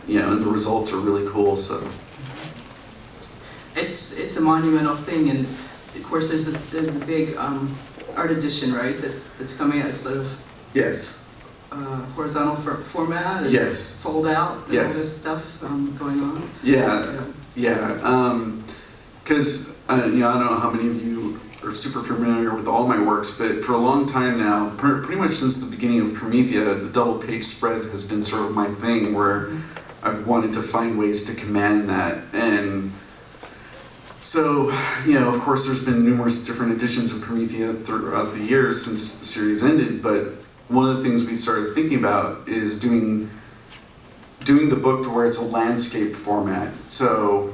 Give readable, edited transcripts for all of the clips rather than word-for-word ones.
and the results are really cool. So it's a monumental thing, and of course there's the big art edition, right? That's coming out. It's sort of yes, horizontal format. And yes, fold out. And yes, all this stuff going on. Yeah. Because I don't know how many of you are super familiar with all my works, but for a long time now, pretty much since the beginning of Promethea, the double page spread has been sort of my thing, where I've wanted to find ways to command that. And so, of course there's been numerous different editions of Promethea throughout the years since the series ended, but one of the things we started thinking about is doing the book to where it's a landscape format. So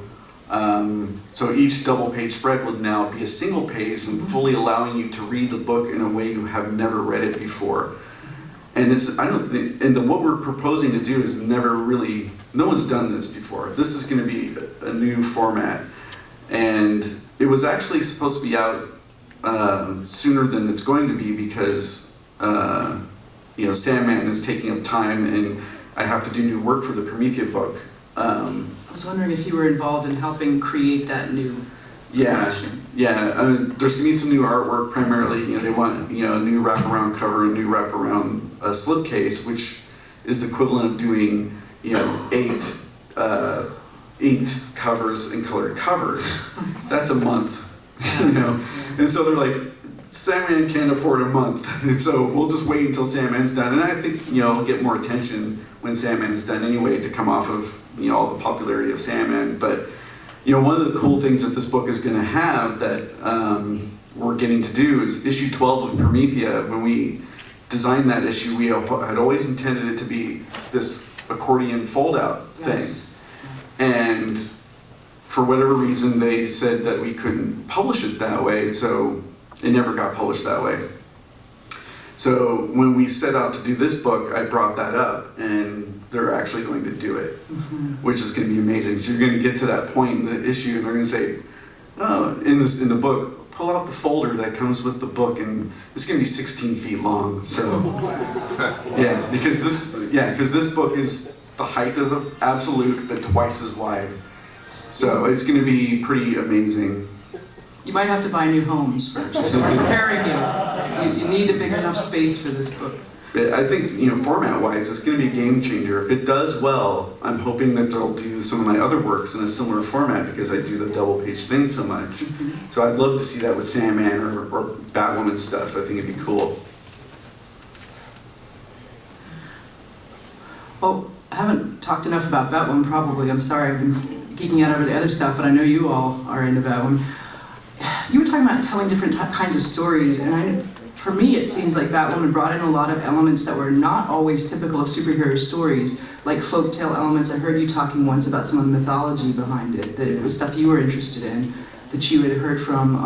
each double page spread would now be a single page and fully allowing you to read the book in a way you have never read it before. And what we're proposing to do is no one's done this before. This is going to be a new format. And it was actually supposed to be out sooner than it's going to be because Sandman is taking up time and I have to do new work for the Promethea book. I was wondering if you were involved in helping create that new creation. Yeah. There's gonna be some new artwork primarily. They want a new wraparound cover, a new wraparound slipcase, which is the equivalent of doing 8 inked covers and colored covers. That's a month, And so they're like, Sandman can't afford a month, and so we'll just wait until Sandman's done. And I think it'll get more attention when Sandman's done anyway, to come off of all the popularity of Sandman. But one of the cool things that this book is going to have that we're getting to do is issue 12 of Promethea. When we designed that issue, we had always intended it to be this accordion fold-out thing. And for whatever reason, they said that we couldn't publish it that way, so it never got published that way. So when we set out to do this book, I brought that up, and they're actually going to do it, which is going to be amazing. So you're going to get to that point in the issue, and they're going to say, in the book, pull out the folder that comes with the book, and it's going to be 16 feet long. So because this book is the height of the Absolute, but twice as wide. So it's going to be pretty amazing. You might have to buy new homes first. So we're preparing you. You need a big enough space for this book. But I think, format-wise, it's going to be a game changer. If it does well, I'm hoping that they'll do some of my other works in a similar format because I do the double-page thing so much. So I'd love to see that with Sandman or Batwoman stuff. I think it'd be cool. Well, I haven't talked enough about Batwoman, probably. I'm sorry, I've been geeking out over the other stuff, but I know you all are into Batwoman. You were talking about telling different kinds of stories, and for me it seems like Batwoman brought in a lot of elements that were not always typical of superhero stories, like folktale elements. I heard you talking once about some of the mythology behind it, that it was stuff you were interested in, that you had heard from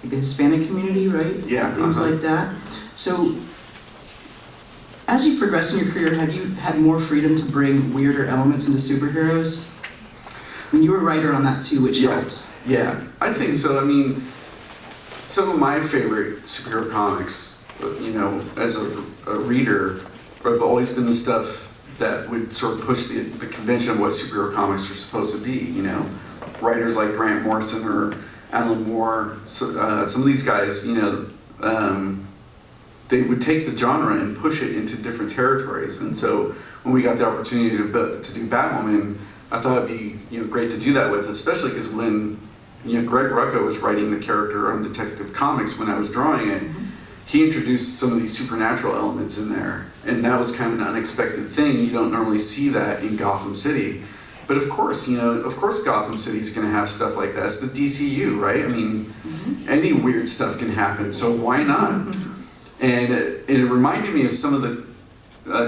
like the Hispanic community, right? Yeah. Things like that. So, as you've progressed in your career, have you had more freedom to bring weirder elements into superheroes? I mean, you were a writer on that too, which helped. Yeah, I think so. I mean, some of my favorite superhero comics, as a reader, have always been the stuff that would sort of push the convention of what superhero comics are supposed to be. Writers like Grant Morrison or Alan Moore, some of these guys, they would take the genre and push it into different territories. And so when we got the opportunity to do Batwoman, I thought it'd be great to do that with, especially because when Greg Rucka was writing the character on Detective Comics when I was drawing it, he introduced some of these supernatural elements in there, and that was kind of an unexpected thing. You don't normally see that in Gotham City, but of course Gotham City is going to have stuff like that. It's the DCU, right? I mean, any weird stuff can happen, so why not? And it reminded me of some of the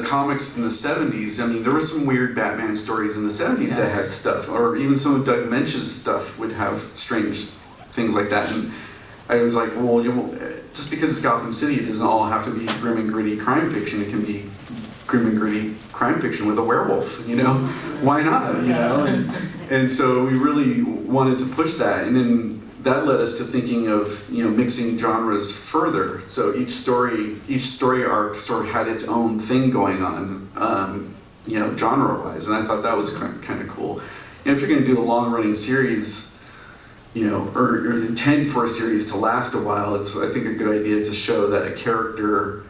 comics in the 70s. I mean, there were some weird Batman stories in the 70s that had stuff, or even some of Doug Moench's stuff would have strange things like that. And I was like, well, just because it's Gotham City, it doesn't all have to be grim and gritty crime fiction. It can be grim and gritty crime fiction with a werewolf, Why not, And so we really wanted to push that. And then that led us to thinking of mixing genres further. So each story arc sort of had its own thing going on. genre-wise, and I thought that was kind of cool. And if you're going to do a long-running series, or intend for a series to last a while, it's, I think, a good idea to show that a character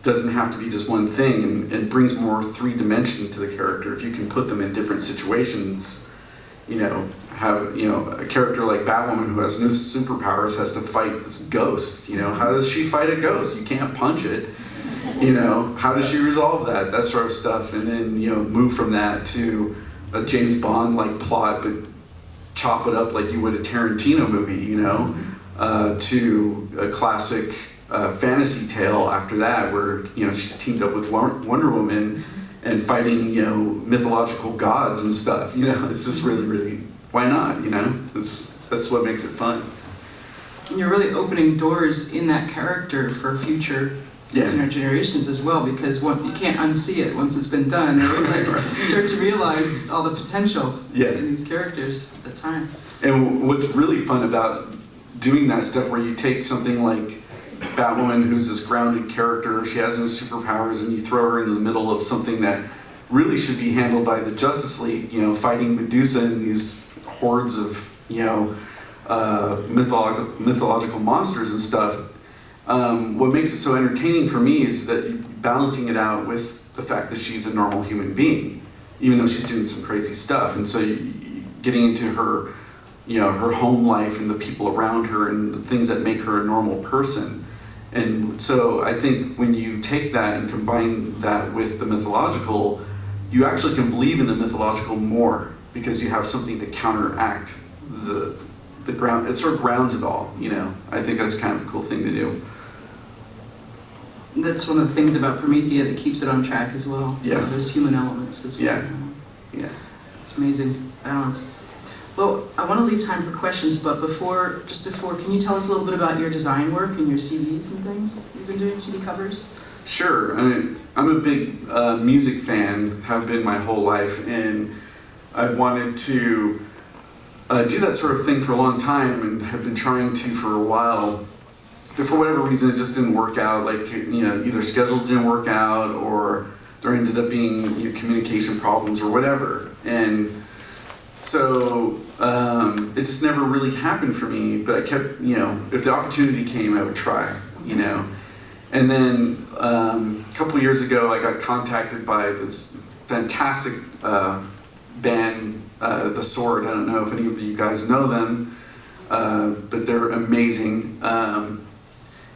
doesn't have to be just one thing, and brings more three-dimension to the character. If you can put them in different situations, have a character like Batwoman who has no superpowers has to fight this ghost. How does she fight a ghost? You can't punch it. How does she resolve that? That sort of stuff, and then move from that to a James Bond-like plot, but chop it up like you would a Tarantino movie. To a classic fantasy tale after that, where she's teamed up with Wonder Woman and fighting mythological gods and stuff. It's just really, why not? That's what makes it fun. And you're really opening doors in that character for future generations as well, because you can't unsee it once it's been done. Right? Start to realize all the potential in these characters at the time. And what's really fun about doing that stuff, where you take something like Batwoman, who's this grounded character, she has no superpowers, and you throw her into the middle of something that really should be handled by the Justice League, fighting Medusa and these hordes of, mythological monsters and stuff. What makes it so entertaining for me is that balancing it out with the fact that she's a normal human being, even though she's doing some crazy stuff. And so getting into her, her home life and the people around her and the things that make her a normal person. And so I think when you take that and combine that with the mythological, you actually can believe in the mythological more, because you have something to counteract the ground. It sort of grounds it all, I think that's kind of a cool thing to do. That's one of the things about Promethea that keeps it on track as well. Yes. There's human elements as well. Yeah. It's amazing balance. Well, I want to leave time for questions, but before, can you tell us a little bit about your design work and your CDs and things you've been doing, CD covers? Sure. I mean, I'm a big music fan, have been my whole life, and I wanted to do that sort of thing for a long time, and have been trying to for a while. But for whatever reason, it just didn't work out. Like, either schedules didn't work out, or there ended up being communication problems or whatever. And so it just never really happened for me, but I kept, if the opportunity came, I would try, And then a couple years ago, I got contacted by this fantastic band, The Sword. I don't know if any of you guys know them, but they're amazing.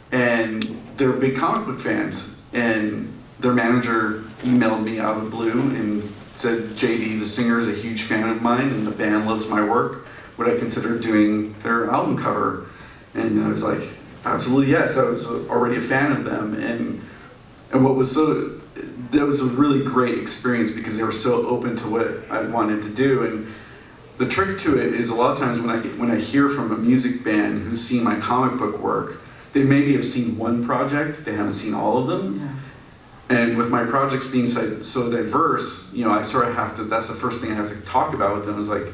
And they're big comic book fans. And their manager emailed me out of the blue and said, JD, the singer, is a huge fan of mine, and the band loves my work. Would I consider doing their album cover? And I was like, absolutely yes. I was already a fan of them. And what was that was a really great experience, because they were so open to what I wanted to do. And the trick to it is, a lot of times when I hear from a music band who's seen my comic book work, they maybe have seen one project, they haven't seen all of them. Yeah. And with my projects being so diverse, I sort of have to, that's the first thing I have to talk about with them, is like,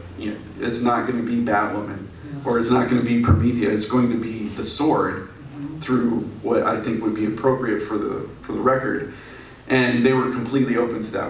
it's not going to be Batwoman, or it's not going to be Promethea, it's going to be The Sword, through what I think would be appropriate for the record. And they were completely open to that.